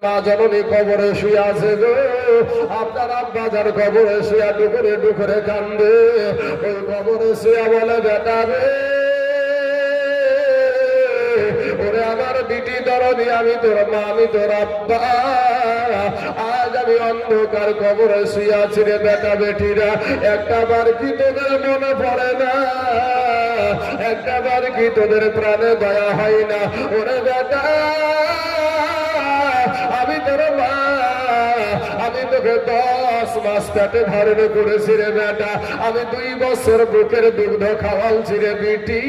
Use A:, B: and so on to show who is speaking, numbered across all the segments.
A: মা জননী কবরে শুয়ে আছে গো, আপনার আব্বা যার কবরে শুয়া ডুকরে ডুকরে কান্দে, ওই কবরে শুয়া বলে বেটা রে, ওরে আমার বিটি দরদি, আমি তোর মা, আমি তোর আব্বা, আজ আমি অন্ধকার কবরে শুয়ে আছি রে বেটা বেটিরা, একটা বার কি তোদের মনে পড়ে না, একটা বার কি তোদের প্রাণে দয়া হয় না? ওরে বেটা, আমি তোর মা, আমি তোকে 10 মাস পেটে ধারণ করেছি রে বেটা, আমি 2 বছর বুকের দুগ্ধ খাওয়ালছি রে বিটি,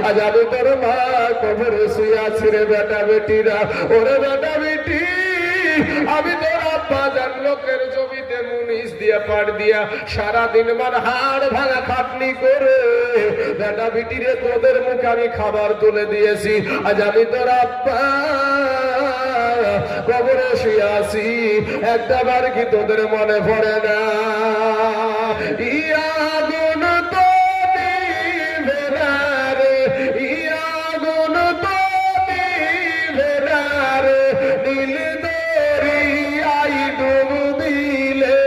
A: আজ আমি তোর মা কবরে শুয়ে আছি রে বেটা বেটিরা। ওরে বেটা বেটি, আমি তোর আব্বা যার লোকের জমিতে মুনিশ দিয়ে পাট দিয়া সারাদিন মান হাড় ভাঙা খাটনি করে বেটা বিটিরে তোদের মুখে আমি খাবার তুলে দিয়েছি, আজ আমি তোর আব্বা কবরে শুয়ে আছি, একটা বার কি তোদের মনে পড়ে না? ইয়া গুণ তো নিভে না রে, ইয়া গুণ তো নিভে না রে, নীল দরিয়াই ডুব দিলে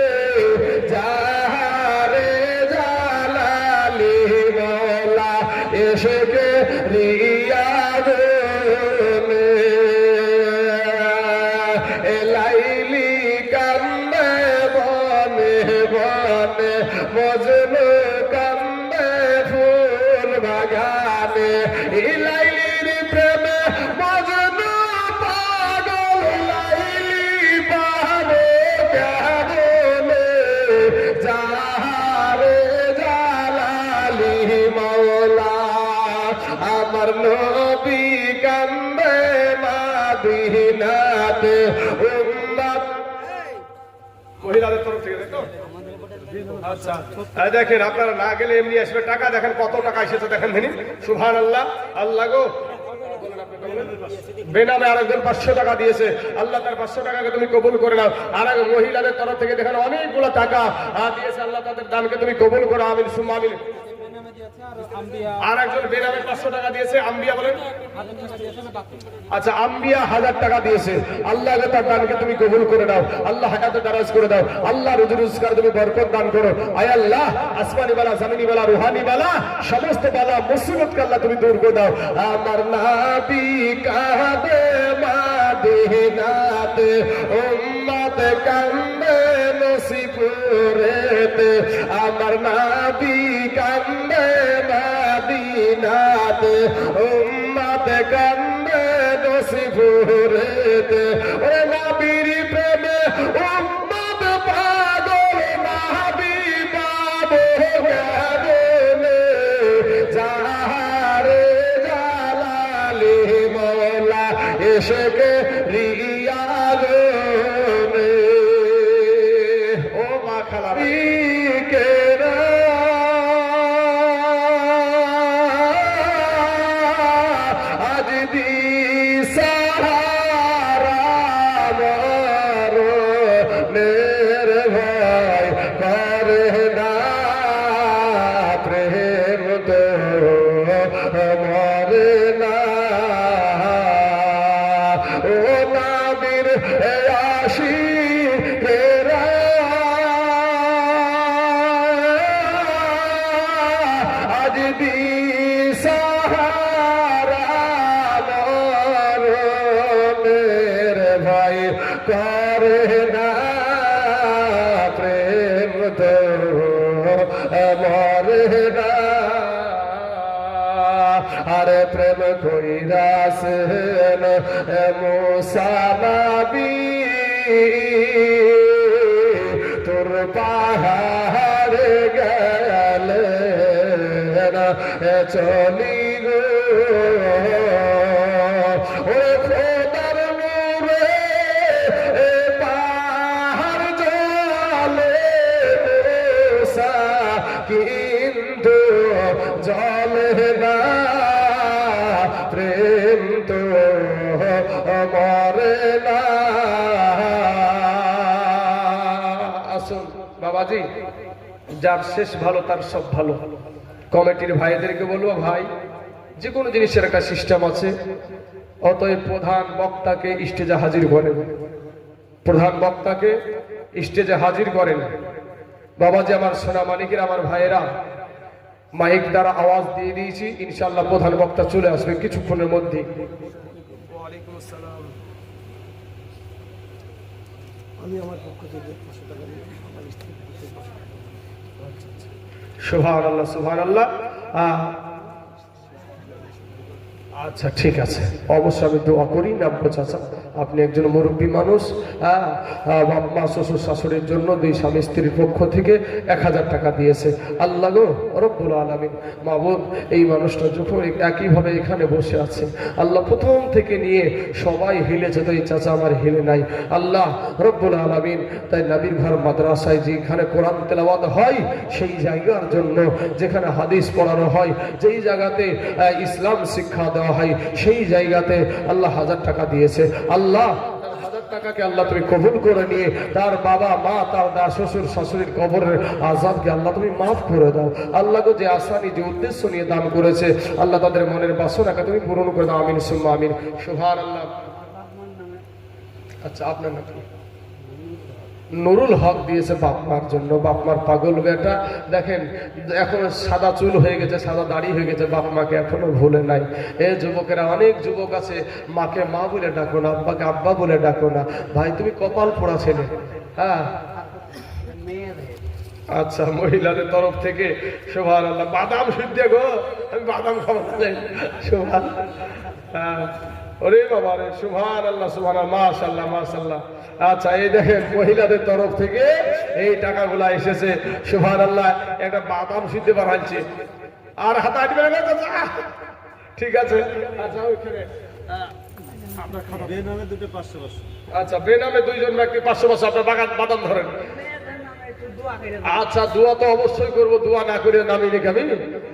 A: যারে জালালি মওলা এসে কে রিয়া মজনু কান্দে ফুল বাগানে, ইলাইলির প্রেমে মজনু পাগল, লাইলি পাবে কেমনে যারে জালালি মওলা, আমার নবী কান্দে মাদিনাতে, উম্মত মহিলাদের তরফ থেকে দেখো। আচ্ছা দেখেন, আপনারা না গেলে এমনি আসবে টাকা, দেখেন কত টাকা এসেছে দেখেন, সুবহানাল্লাহ। আল্লাহ গো, বেনামে আরেকজন 500 টাকা দিয়েছে, আল্লাহ তার 500 টাকাকে তুমি কবুল করে নাও। আর এক মহিলাদের তরফ থেকে দেখেন অনেকগুলো টাকা দিয়েছে, আল্লাহ তাদের দানকে তুমি কবুল করো, আমিন সুম্মা আমিন। আর একজন বেনামে 500 টাকা দিয়েছে, আম্বিয়া বলেন। আচ্ছা, আম্বিয়া 1000 টাকা দিয়েছে, আল্লাহ তার দানকে তুমি কবুল করে নাও, আল্লাহ হায়াতে দারাজ করে দাও, আল্লাহ রুজি রোজগার তুমি বরকত দান করো। আয় আল্লাহ, আসমানি বালা, জমিনি বালা, রুহানি বালা, সমস্ত বালা মুসিবতকে আল্লাহ তুমি দূর করে দাও। আমার নবী কাঁদে মাদিনাতে, উম্মত কান্দে নসিপুরেতে, আমার নবী কান্দে মাদিনাতে, উম্মত কান্দে নসিপুরেতে, ওরে নবীর প্রেমে উম্মত পাগল, নবী পাবে কেমনে যারে জালালি মওলা এসে কে রিয়া গনে। ও মা খালা কে আজ দি সাহারা মরণের ভয় করে না, প্রেম তো মরে না। ও নবীর আশিকেরা আজ দিশাহারা মরণের ভয় করে না, প্রেম তো মরে না। আরে প্রেম কইরাছেন মুসা নবী, তোর পাহাড়ে গেলেন চলি গো, ও খোদার নূরে পাহাড় জলে মুসা কিন্তু জলে না, প্রেম তো মরে না। আসুন বাবাজি, যার শেষ ভালো তার সব ভালো। কমিটির ভাইদেরকে বলবো, ভাই যে কোনো জিনিসের একটা সিস্টেম আছে, অতএব প্রধান বক্তাকে স্টেজে হাজির করেন, প্রধান বক্তাকে স্টেজে হাজির করেন। বাবাজি আমার সোনা মানিকের আমার ভাইয়েরা, মাইক দ্বারা আওয়াজ দিয়ে দিয়েছি, ইনশাআল্লাহ প্রধান বক্তা চলে আসবে কিছুক্ষণের মধ্যে। ওয়ালাইকুম আসসালাম। আমি আমার পক্ষ থেকে 500 টাকা দিয়ে আমার স্ত্রীর পক্ষ থেকে সুবহানাল্লাহ সুবহানাল্লাহ। আচ্ছা ঠিক আছে, অবশ্যই আমি দোয়া করি। নামবো চাচা, আপনি একজন মুরব্বী মানুষ। বাপ মা শ্বশুর শাশুড়ির জন্য দুই স্বামী স্ত্রীর পক্ষ থেকে 1000 টাকা দিয়েছে। আল্লাহ গো রব্বুল আলামিন, মাবুদ এই মানুষটা যখন একইভাবে এখানে বসে আছে, আল্লাহ প্রথম থেকে নিয়ে সবাই হিলেছে, তো এই চাচা আমার হিলে নাই। আল্লাহ রব্বুল আলামিন, তাই নবীর ঘর মাদ্রাসায় যেখানে কোরআন তেলাওয়াত হয় সেই জায়গার জন্য, যেখানে হাদিস পড়ানো হয়, যেই জায়গাতে ইসলাম শিক্ষা দেওয়া হয়, সেই জায়গাতে আল্লাহ 1000 টাকা দিয়েছে। আল্লাহ 1000 টাকাকে আল্লাহ তুমি কবুল করে নিয়ে তার বাবা মা, তার শ্বশুর শাশুড়ির কবরের আযাবকে আল্লাহ তুমি মাফ করে দাও। আল্লাহ গো, যে আসানি, যে উদ্দেশ্য নিয়ে দান করেছে, আল্লাহ তাদের মনের বাসনাকে তুমি পূরণ করে দাও। আমিন সুম্মা আমিন। সুবহানাল্লাহ। আচ্ছা আপনার নাম? নুরুল হক দিয়েছে বাপ মার জন্য। বাপ মার পাগল বেটা, দেখেন এখন সাদা চুল হয়ে গেছে, সাদা দাড়ি হয়ে গেছে, বাপ মাকে এখনো ভুলে নাই। যুবকেরা, অনেক যুবক আছে, মাকে মা বলে ডাকো না, আব্বাকে আব্বা বলে ডাকো না। ভাই তুমি কপাল পোড়া ছেলে। হ্যাঁ আচ্ছা, মহিলাদের তরফ থেকে সুবহানাল্লাহ। বাদাম সিদ্ধ গো, আমি বাদাম খাবো না। সুবহানাল্লাহ। ওরে বাবা রে, সুবহানাল্লাহ সুবহানাল্লাহ, মাশাআল্লাহ মাশাআল্লাহ। আচ্ছা এই দেখেন মহিলাদের তরফ থেকে এই টাকাগুলা এসেছে। সুবহানাল্লাহ। একটা বাদাম সিদ্ধ বানাইছে। আর হাত আটবে না চাচা, ঠিক আছে। আচ্ছা ওইখানে আপনার খাতা বেনামে দুটো 500। আচ্ছা বেনামে দুইজন ব্যক্তি 500 আপনার বাদাম ধরেন। আচ্ছা দোয়া তো অবশ্যই করবো, দোয়া না করে নামি রেখাবি।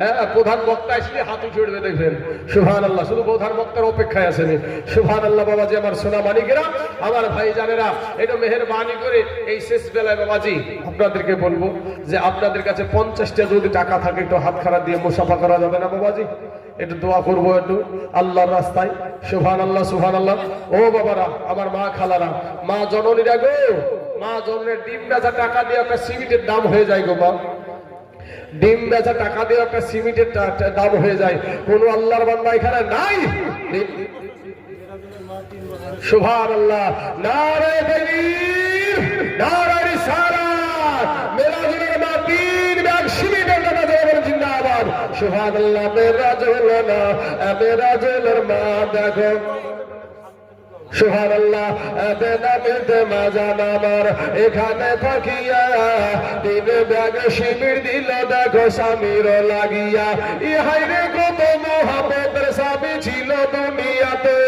A: হ্যাঁ প্রধান বক্তা আসলে হাত উঠে উঠবে, দেখবেন। সুবহানাল্লাহ। শুধু প্রধান বক্তার অপেক্ষায় আসেনি। সুবহানাল্লাহ। বাবাজি আমার সোনা মানিকেরা, আমার ভাই জানেরা, এটা মেহেরবানি করে এই শেষ বেলায় বাবাজি আপনাদেরকে বলবো যে আপনাদের কাছে 50টা যদি টাকা থাকে একটু হাত খারাপ দিয়ে মুসাফা করা যাবে না বাবাজি? একটু দোয়া করবো একটু আল্লাহর রাস্তায়। সুবহানাল্লাহ সুবহানাল্লাহ। ও বাবারা, আমার মা খালারা, মা জননীরা গো, মা জন্মের ডিম বেচা টাকা দিয়ে একটা সিমেন্টের দাম হয়ে যায় গো মা। ডিম বেচা টাকা দিয়ে একটা সিমেন্টের দাম হয়ে যায়। কোন আল্লাহর বান্দা এখানে নাই? সুবহানাল্লাহ। নারে তাকবীর, নারে রিসালাত। মেরাজুলের মা 3 ব্যাগ সিমেন্টের টাকা দিয়ে বলেন জিন্দাবাদ। সুবহানাল্লাহ। মেরাজুলের মা দেখো, সুবহানাল্লাহ। বেদামিতে মাজান আমার এখানে থাকিয়া 3 ব্যাগ সিমেন্ট দিল দেখো স্বামীর লাগিয়া। ইহাই রে কত মোহাম্মতের স্বামী ছিল দুনিয়াতে,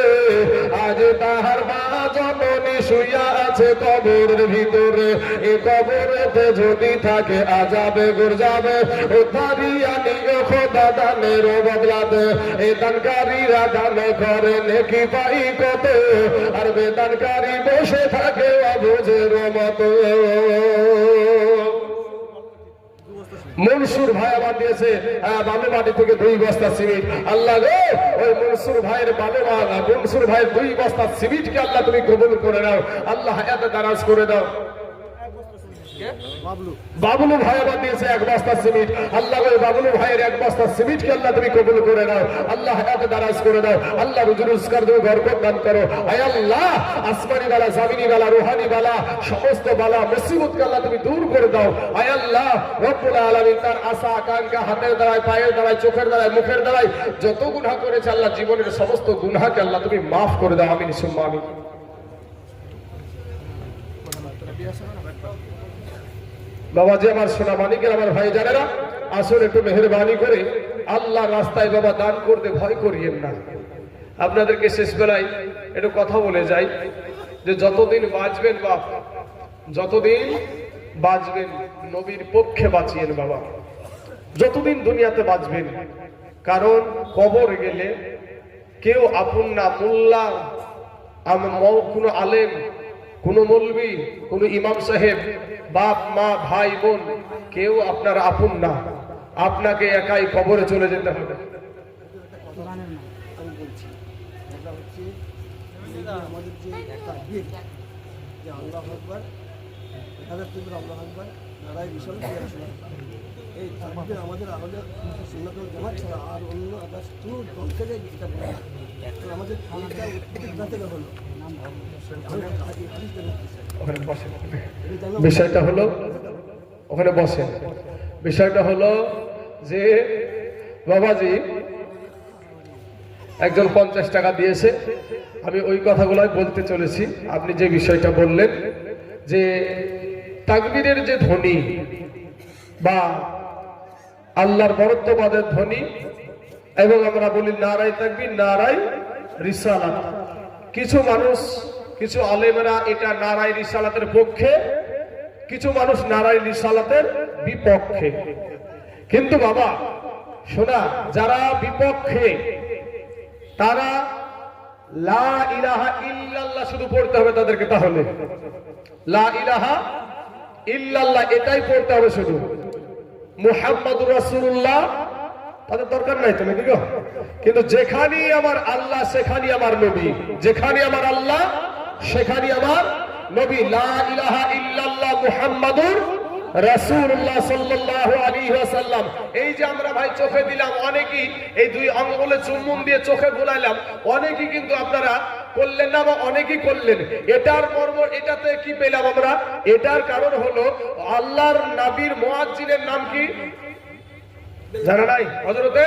A: আজ তাহার মা জননী শুইয়া আছে কবরের ভিতরে। এই কবরেতে যদি থাকে আযাবে গরযাবে, উদ্ধারিয়া নিও খোদা দানের বদলাতে। এই দানকারীরা দান করে নেকি পাই কত, আর বেদানকারী বসে থাকে অবুঝের মতো। মনসুর ভাই আবার দিয়েছে বালুমাটি থেকে 2 বস্তা সিমেন্ট। আল্লাহ গো, ওই মনসুর ভাইয়ের মনসুর ভাইয়ের 2 বস্তা সিমেন্টকে আল্লাহ তুমি কবুল করে নাও। আল্লাহ হায়াতে দারাজ করে দাও। বাবলু ভাই আবার দিয়েছে 1 বস্তা সিমেন্ট। আল্লাহ ওই বাবলু ভাইয়ের 1 বস্তা সিমেন্টকে আল্লাহ তুমি কবুল করে নাও। আল্লাহ হায়াতে দারাজ করে দাও। আল্লাহ রুজি রোজগার তুমি বরকত দান করো। আয় আল্লাহ, আসমানি বালা, জামিনি বালা, রুহানি বালা, সমস্ত বালা মুসিবতকে আল্লাহ তুমি দূর করে দাও। আয় আল্লাহ রব্বুল আলামিন, তার আশা আকাঙ্ক্ষা হাতের দ্বারায়, পায়ের দ্বারায়, চোখের দ্বারায়, মুখের দ্বারায় যত গুনাহ করেছে আল্লাহ, জীবনের সমস্ত গুনাহকে আল্লাহ তুমি মাফ করে দাও। আমিন সুম্মা আমিন। বাবাজি আমার সোনা মানিকের আমার ভাই জানেরা, আসলে একটু মেহেরবানি করে আল্লাহর রাস্তায় বাবা দান করতে ভয় করিয়েন না। আপনাদেরকে শেষ বেলায় একটু কথা বলে যাই যে যতদিন বাঁচবেন বাপ, যতদিন বাঁচবেন নবীর পক্ষে বাঁচিয়েন বাবা, যতদিন দুনিয়াতে বাঁচবেন। কারণ কবর গেলে কেউ আপন না। মোল্লা, কোনো আলেম, কোনো মৌলবি, কোনো ইমাম সাহেব, বাপ মা, ভাই বোন, কেউ আপনার আপন না। আপনাকে একাই কবরে চলে যেতে হবে।
B: তাকবীর, যে আল্লাহু আকবার, 1000 তাকবীর আল্লাহু আকবার, নারায়ে রিসালাত রাসূলুল্লাহ, এই তাকবীর আমাদের আমাদের সুন্নাত ওয়াল জামাত ছাড়া আর অন্য আদার্স কোনো দল থেকে এটা বলে না। তো আমাদের এইটা উৎপত্তি থেকে হলো
A: ওখানে বসেন। বিষয়টা হলো ওখানে বসেন। বিষয়টা হলো যে বাবাজি একজন 50 টাকা দিয়েছে, আমি ওই কথাগুলোই বলতে চলেছি। আপনি যে বিষয়টা বললেন যে তাকবীরের যে ধ্বনি বা আল্লাহর বরত্ববাদের ধ্বনি, এবং আমরা বলি নারায়ে তাকবীর নারায়ে রিসালাত, কিছু মানুষ কিছু আলেমরা এটা নারায়ে রিসালাতের পক্ষে, কিছু মানুষ নারায়ে রিসালাতের বিপক্ষে। কিন্তু বাবা শোনা, যারা বিপক্ষে তারা লা ইলাহা ইল্লাল্লাহ শুধু পড়তে হবে তাদেরকে, তাহলে লা ইলাহা ইল্লাল্লাহ এটাই পড়তে হবে শুধু, মুহাম্মাদুর রাসূলুল্লাহ তাদের দরকার নাই। তুমি কি গো? কিন্তু যেখানেই আমার আল্লাহ সেখানেই আমার নবী, যেখানে আমার আল্লাহ সেখানে আমার নবী। লা ইলাহা ইল্লাল্লাহ মুহাম্মাদুর রাসূলুল্লাহ সাল্লাল্লাহু আলাইহি ওয়াসাল্লাম। এই যে আমরা ভাই চোখে দিলাম, অনেকেই এই দুই আঙ্গুলে চুম্বন দিয়ে চোখে বুলাইলাম, অনেকেই কিন্তু আপনারা করলেন না বা অনেকেই করলেন। এটার মর্ম এটাতে কি পেলাম আমরা? এটার কারণ হলো আল্লাহর নবীর মুয়াজ্জিনের নাম কি জানা নাই? হযরতে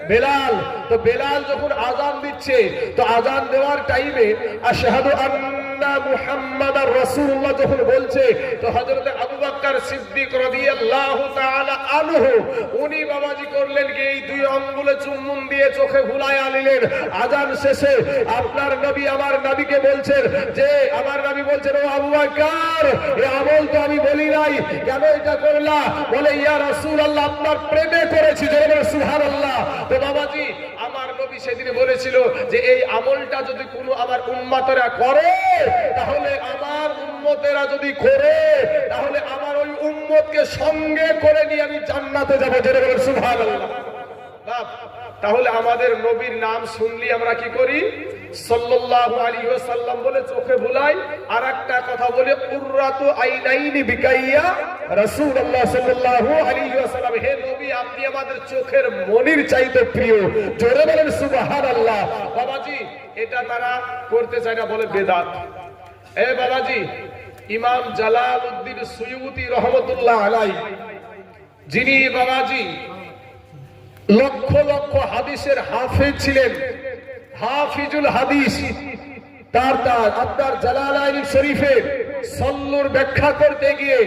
A: বেলাল। তো বেলাল যখন আযান দিচ্ছে, তো আযান দেওয়ার টাইমে আশহাদু আন্না মুহাম্মাদার রাসূলুল্লাহ যখন বলছে, তো হযরতে আবু বকর সিদ্দিক রাদিয়াল্লাহু তাআলা আনহু উনি বাবাজি করলেন কি, এই দুই আঙ্গুলে চুম্বন দিয়ে চোখে ভুলাইয়া নিলেন। আযান শেষে আপনার নবী আমার নবীকে বলছেন যে, আমার নবী বলছেন, ও আবু বকর, এই আমল তো আমি বলি নাই, কেন এটা করলা? বলে, ইয়া রাসূলুল্লাহ, আপনার প্রেমে করেছি। জোরে বলে সুবহানাল্লাহ। তো বাবাজি আমার নবী সেদিন বলেছিল যে এই আমলটা যদি কোনো আমার উম্মতেরা করে, তাহলে আমার উম্মতেরা যদি করে, তাহলে আমার ওই উম্মতকে সঙ্গে করে নিয়ে আমি জান্নাতে যাব। জোরে বলে সুবহানাল্লাহ। তাহলে আমাদের নবীর নাম শুনলি আমরা কি করি? সাল্লাল্লাহু আলাইহি ওয়াসাল্লাম বলে চোখে ভুলাই। আর একটা কথা বলে, কুররাতু আইনাইনি বিকাইয়া রাসূলুল্লাহ সাল্লাল্লাহু আলাইহি ওয়াসাল্লাম, হে নবী আপনি আমাদের চোখের মনির চাইতে প্রিয়। জোরে বলেন সুবহানাল্লাহ। বাবাজি এটা তারা করতে চায় না, বলে বেদাত। এ বাবাজি, ইমাম জালালউদ্দিন সুয়ুতি রহমাতুল্লাহ আলাইহি, যিনি বাবাজি লক্ষ লক্ষ হাদিসের হাফেজ ছিলেন, হাফিজুল হাদিস, তার আপনার জালালাইন শরীফের সল্লুর ব্যাখ্যা করতে গিয়ে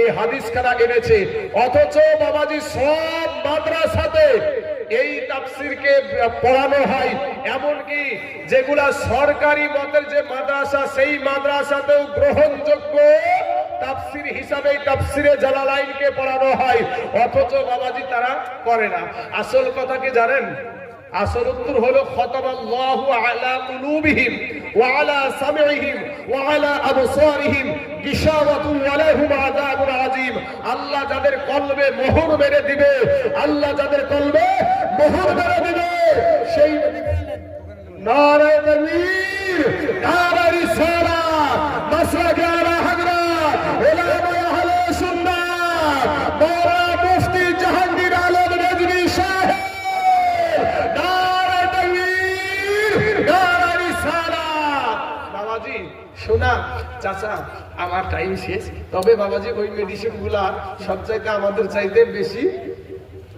A: এই হাদিসখানা এনেছে। অথচ বাবাজি সব মাদ্রাসাতে এই তাফসীরকে পড়ানো হয়, এমনকি যেগুলা সরকারি মতের যে মাদ্রাসা, সেই মাদ্রাসাতেও গ্রহণযোগ্য তাফসীর হিসাবে তাফসীরে জালালাইনকে পড়ানো হয়। অথচ বাবাজি তারা করে না। আসল কথা কি জানেন? আসল উত্তর হলো, খতামাল্লাহু আলা কুলুবিহিম ওয়া আলা সামঈহিম ওয়া আলা আবসারিহিম গিশাওয়াতুন ওয়া লাহুম আযাবুন আযীম। আল্লাহ যাদের কলবে মোহর মেরে দিবে, আল্লাহ যাদের কলবে মোহর মেরে দিবে, সেই নারায়ে তাকবীর, নারায়ে রিসালাত, মাসলাকে আলা হযরত উলামায়ে আহলে সুন্নাত মাওলানা মুফতি জাহাঙ্গীর আলম রিজভী সাহেব, নারায়ে তাকবীর, নারায়ে রিসালাত। বাবাজি শোনা চাচা, আমার টাইম শেষ, তবে বাবাজি ওই মেডিসিন গুলা সব চাইতে আমাদের চাইতে বেশি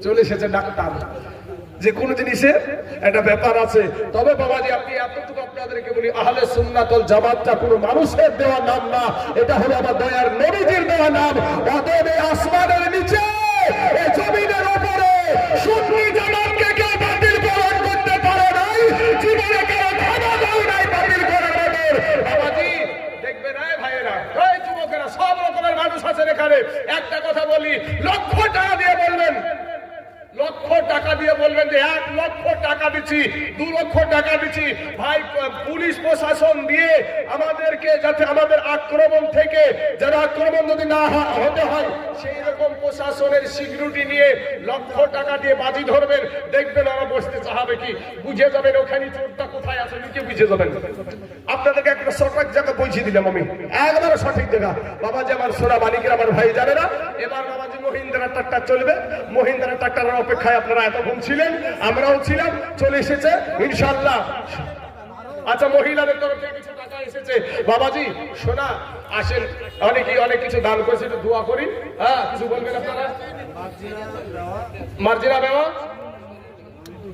A: চলে এসেছে ডাক্তার, যে কোনো জিনিসের একটা ব্যাপার আছে। তবে বাবাজি আপনি এতটুকু আপনাদেরকে বলি, আহলে সুন্নাত ওয়াল জামাতটা কোনো মানুষের দেওয়া নাম না, এটা হলো আমার দয়ার নবীজির দেওয়া নাম। অতএব এই আসমানের নিচে, এই জমিনের উপরে সুন্নি জামাতকে কেউ বাতিল করতে পারে নাই, জীবনে কেউ ক্ষমা দাও নাই বাতিল করার মতো। বাবাজি দেখবেন ভাইয়েরা, এই যুবকেরা, সব রকমের মানুষ আছেন এখানে। একটা কথা বলি, লক্ষ টাকা দিয়ে বলবেন, লক্ষ লক্ষ টাকা দিয়ে বলবেন যে 1 লক্ষ টাকা দিচ্ছি, 2 লক্ষ টাকা দিচ্ছি। ভাই পুলিশ প্রশাসন দিয়ে আমাদেরকে যাতে আমাদের আক্রমণ থেকে যেন আক্রমণ যদি না হতে হয় সেই রকম প্রশাসনের সিকিউরিটি নিয়ে লক্ষ টাকা দিয়ে বাজি ধরবেন, দেখবেন ওরা বসতে চাহাবে কি, বুঝে যাবেন ওখানে চোরটা কোথায় আছে কি বুঝে যাবেন। আপনাদেরকে একটা সঠিক জায়গা পৌঁছে দিলাম আমি, একবারে সঠিক জায়গা। বাবাজি আমার সোনা মালিকের আমার ভাই জানে না, এবার বাবাজি মহিন্দ্রা ট্রাক্টর চলবে। মহিন্দ্রা ট্রাক্টরের অপেক্ষায় আপনারা এতক্ষণ ছিলেন, আমরাও ছিলাম, চলে এসেছে ইনশাআল্লাহ। আচ্ছা মহিলাদের তরফ থেকে কিছু টাকা এসেছে। বাবাজি সোনা আসেন, অনেকেই অনেক কিছু দান করেছে, একটু দোয়া করি। হ্যাঁ কিছু বলবেন আপনারা? মার্জিনা দেওয়া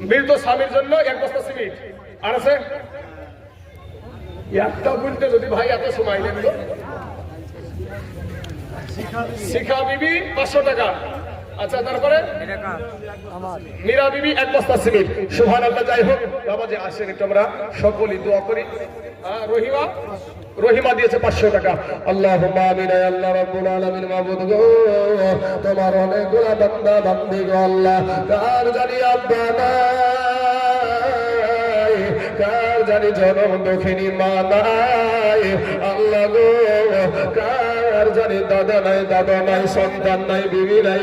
A: মৃত স্বামীর জন্য 1 বস্তা সিমেন্ট। আর আছে একটা বলতে যদি ভাই এত সময় লাগলো। শিখা বিবি 500 টাকা। আচ্ছা তারপরে মীরা বিবি 1 বস্তা সিমেন্ট। সুবহানাল্লাহ। যাই হোক বাবাজি আসেন একটু আমরা সকলেই দোয়া করি। রহিমা দিয়েছে 500 টাকা। আল্লাহুম্মা আমিন। ইয়া আল্লাহ রাব্বুল আলামিন মাবুদ গো, তোমার অনেকগুলা বান্দা বান্দি গো আল্লাহ, কার জানি আব্বা নাই, কার জানি জনম দুঃখিনী মা নাই আল্লাহ গো, কার জানি দাদা নাই, দাদা নাই, সন্তান নাই, বিবি নাই।